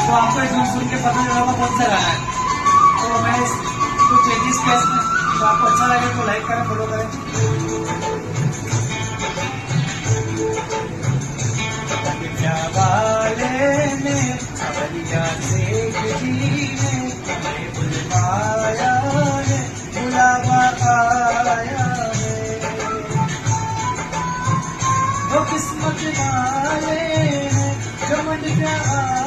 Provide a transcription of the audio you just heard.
तो आपको इसमें सुन के पता चला होगा कौन सा गाना है। तो मैं कुछ चेंजेस किया इसमें, तो आपको अच्छा लगे तो लाइक करें, फॉलो करें। वाले ने अवलिया से बुलवाया है, बुलावा आया है, वो किस्मत वाले हैं जो मन पे